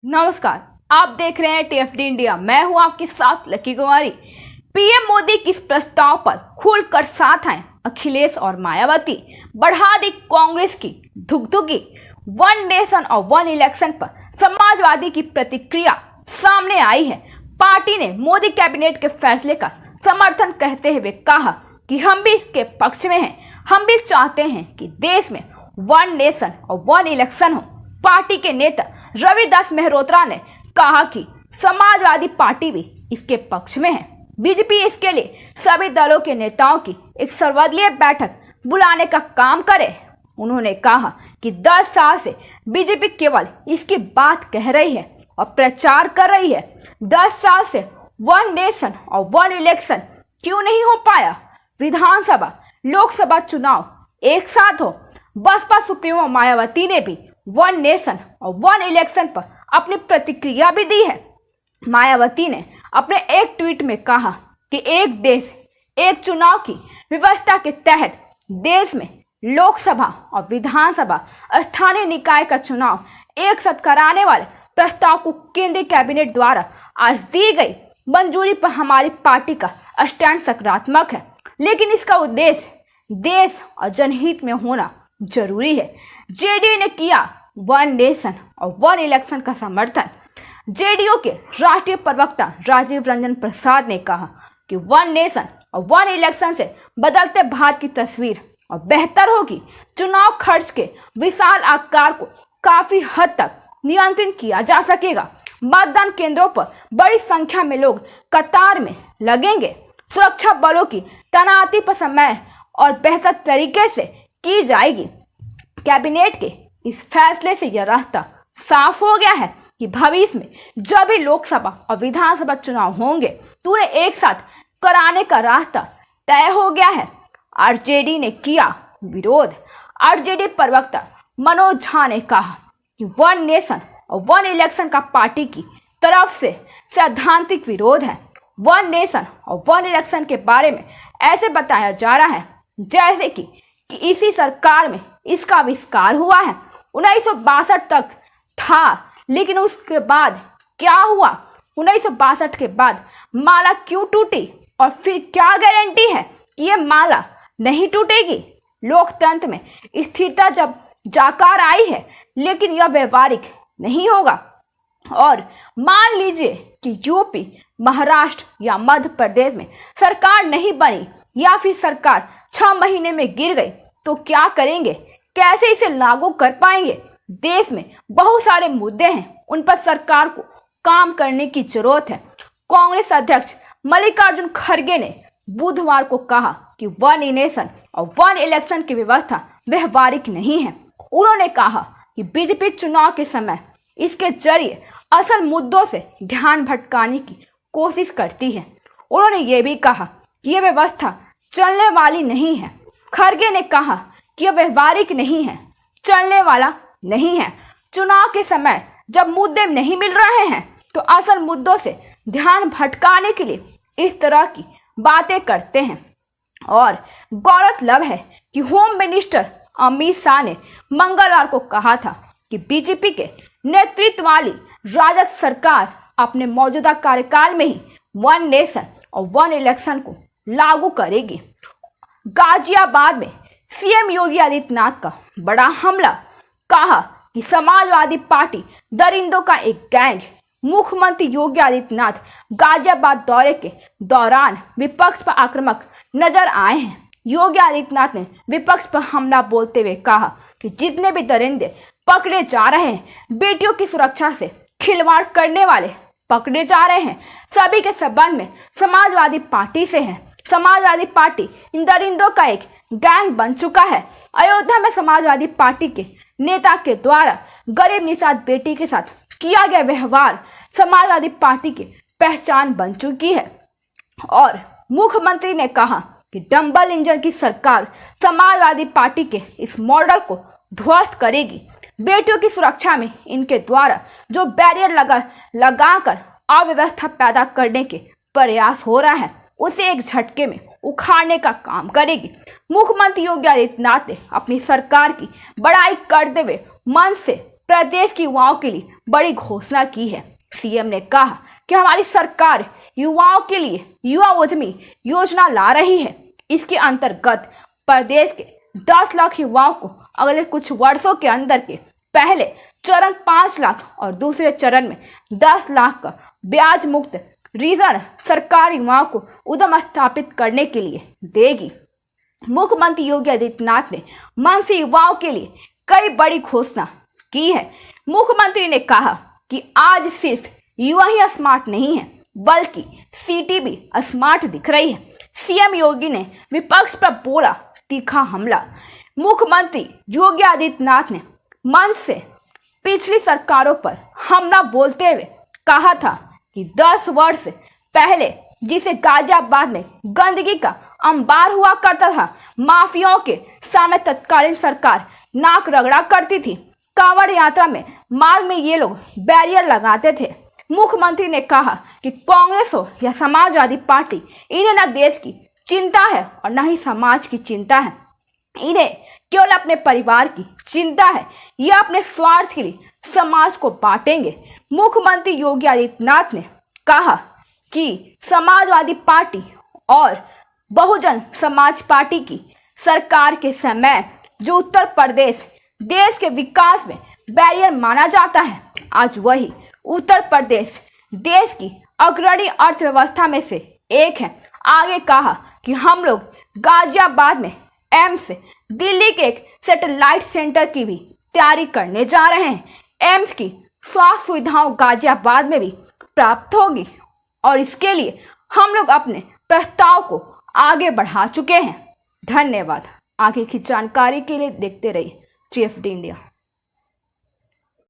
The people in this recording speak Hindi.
नमस्कार, आप देख रहे हैं टीएफडी इंडिया। मैं हूं आपके साथ लकी कुमारी। पीएम मोदी किस प्रस्ताव पर खुलकर साथ आए अखिलेश और मायावती, बढ़ा दी कांग्रेस की धुकधुकी। वन नेशन और वन इलेक्शन पर समाजवादी की प्रतिक्रिया सामने आई है। पार्टी ने मोदी कैबिनेट के फैसले का समर्थन करते हुए कहा कि हम भी इसके पक्ष में हैं। हम भी चाहते हैं कि देश में वन नेशन और वन इलेक्शन हो। पार्टी के नेता रविदास मेहरोत्रा ने कहा कि समाजवादी पार्टी भी इसके पक्ष में है। बीजेपी इसके लिए सभी दलों के नेताओं की एक सर्वदलीय बैठक बुलाने का काम करे। उन्होंने कहा कि 10 साल से बीजेपी केवल इसकी बात कह रही है और प्रचार कर रही है। 10 साल से वन नेशन और वन इलेक्शन क्यों नहीं हो पाया? विधानसभा लोकसभा चुनाव एक साथ हो। बसपा सुप्रीमो मायावती ने भी वन नेशन और वन इलेक्शन पर अपनी प्रतिक्रिया भी दी है। मायावती ने अपने एक ट्वीट में कहा कि एक देश एक चुनाव की व्यवस्था के तहत देश में लोकसभा और विधानसभा स्थानीय निकाय का चुनाव एक साथ कराने वाले प्रस्ताव को केंद्रीय कैबिनेट द्वारा आज दी गई मंजूरी पर हमारी पार्टी का स्टैंड सकारात्मक है, लेकिन इसका उद्देश्य देश और जनहित में होना जरूरी है। जेडीयू ने किया वन नेशन और वन इलेक्शन का समर्थन। जेडीयू के राष्ट्रीय प्रवक्ता राजीव रंजन प्रसाद ने कहा कि वन नेशन और वन इलेक्शन से बदलते भारत की तस्वीर और बेहतर होगी। चुनाव खर्च के विशाल आकार को काफी हद तक नियंत्रित किया जा सकेगा। मतदान केंद्रों पर बड़ी संख्या में लोग कतार में लगेंगे। सुरक्षा बलों की तैनाती पर समय और बेहतर तरीके से की जाएगी। कैबिनेट के इस फैसले से यह रास्ता साफ हो गया है कि भविष्य में जब भी लोकसभा और विधानसभा चुनाव होंगे तो उन्हें एक साथ कराने का रास्ता तय हो गया है। आरजेडी ने किया विरोध। आरजेडी प्रवक्ता मनोज झा ने कहा कि वन नेशन और वन इलेक्शन का पार्टी की तरफ से सैद्धांतिक विरोध है। वन नेशन और वन इलेक्शन के बारे में ऐसे बताया जा रहा है जैसे कि इसी सरकार में इसका आविष्कार हुआ है। 1962 तक था, लेकिन उसके बाद क्या हुआ? 1962 के बाद माला क्यों टूटी और फिर क्या गारंटी है कि ये माला नहीं टूटेगी? लोकतंत्र में स्थिरता जब जाकर आई है, लेकिन यह व्यवहारिक नहीं होगा। और मान लीजिए कि यूपी, महाराष्ट्र या मध्य प्रदेश में सरकार नहीं बनी या फिर सरकार 6 महीने में गिर गई, तो क्या करेंगे? कैसे इसे लागू कर पाएंगे? देश में बहुत सारे मुद्दे हैं, उन पर सरकार को काम करने की जरूरत है। कांग्रेस अध्यक्ष मल्लिकार्जुन खड़गे ने बुधवार को कहा कि वन नेशन और वन इलेक्शन की व्यवस्था व्यवहारिक नहीं है। उन्होंने कहा कि बीजेपी चुनाव के समय इसके जरिए असल मुद्दों से ध्यान भटकाने की कोशिश करती है। उन्होंने ये भी कहा कि यह व्यवस्था चलने वाली नहीं है। खड़गे ने कहा कि यह व्यवहारिक नहीं है, चलने वाला नहीं है। चुनाव के समय जब मुद्दे नहीं मिल रहे हैं तो असल मुद्दों से ध्यान भटकाने के लिए इस तरह की बातें करते हैं। और गौरतलब है कि होम मिनिस्टर अमित शाह ने मंगलवार को कहा था कि बीजेपी के नेतृत्व वाली राजग सरकार अपने मौजूदा कार्यकाल में ही वन नेशन और वन इलेक्शन को लागू करेगी। गाजियाबाद में सीएम योगी आदित्यनाथ का बड़ा हमला। कहा कि समाजवादी पार्टी दरिंदों का एक गैंग। मुख्यमंत्री योगी आदित्यनाथ गाजियाबाद दौरे के दौरान विपक्ष पर आक्रामक नजर आए हैं। योगी आदित्यनाथ ने विपक्ष पर हमला बोलते हुए कहा कि जितने भी दरिंदे पकड़े जा रहे हैं, बेटियों की सुरक्षा से खिलवाड़ करने वाले पकड़े जा रहे हैं, सभी के संबंध में समाजवादी पार्टी से हैं। समाजवादी पार्टी इन दरिंदों का एक गैंग बन चुका है। अयोध्या में समाजवादी पार्टी के नेता के द्वारा गरीब निषाद बेटी के साथ किया गया व्यवहार समाजवादी पार्टी की पहचान बन चुकी है। और मुख्यमंत्री ने कहा कि डंबल इंजन की सरकार समाजवादी पार्टी के इस मॉडल को ध्वस्त करेगी। बेटियों की सुरक्षा में इनके द्वारा जो बैरियर लगाकर अव्यवस्था पैदा करने के प्रयास हो रहा है, उसे एक झटके में उखाड़ने का काम करेगी। मुख्यमंत्री योगी आदित्यनाथ ने अपनी सरकार की बड़ाई करते हुए मंच से प्रदेश के युवाओं के लिए बड़ी घोषणा की है। सीएम ने कहा कि हमारी सरकार युवाओं के लिए युवा उद्यमी योजना ला रही है। इसके अंतर्गत प्रदेश के 10 लाख युवाओं को अगले कुछ वर्षों के अंदर के पहले चरण 5 लाख और दूसरे चरण में 10 लाख का ब्याज मुक्त ऋण सरकार युवाओं को उद्यम स्थापित करने के लिए देगी। मुख्यमंत्री योगी आदित्यनाथ ने मंच से युवाओं के लिए कई बड़ी घोषणा की है। मुख्यमंत्री ने कहा कि आज सिर्फ युवा ही स्मार्ट नहीं है, बल्कि सिटी भी स्मार्ट दिख रही है। सीएम योगी ने विपक्ष पर बोला तीखा हमला। मुख्यमंत्री योगी आदित्यनाथ ने मंच से पिछली सरकारों पर हमला बोलते हुए कहा था कि 10 वर्ष पहले जिसे गाजियाबाद में गंदगी का अंबार हुआ करता था, माफियाओं के सामने तत्कालीन सरकार नाक रगड़ा करती थी। कांवड़ यात्रा में मार्ग में ये लोग बैरियर लगाते थे। मुख्यमंत्री ने कहा कि कांग्रेस हो या समाजवादी पार्टी, इन्हें न देश की चिंता है और न ही समाज की चिंता है। इन्हें केवल अपने परिवार की चिंता है। यह अपने स्वार्थ के लिए समाज को बांटेंगे। मुख्यमंत्री योगी आदित्यनाथ ने कहा कि समाजवादी पार्टी और बहुजन समाज पार्टी की सरकार के समय जो उत्तर प्रदेश देश के विकास में बैरियर माना जाता है, आज वही उत्तर प्रदेश देश की अग्रणी अर्थव्यवस्था में से एक है। आगे कहा कि हम लोग गाजियाबाद में एम्स, दिल्ली के एक सैटेलाइट सेंटर की भी तैयारी करने जा रहे हैं। एम्स की स्वास्थ्य सुविधाओं गाजियाबाद में भी प्राप्त होगी और इसके लिए हम लोग अपने प्रस्ताव को आगे बढ़ा चुके हैं। धन्यवाद। आगे की जानकारी के लिए देखते रहिए TFD इंडिया।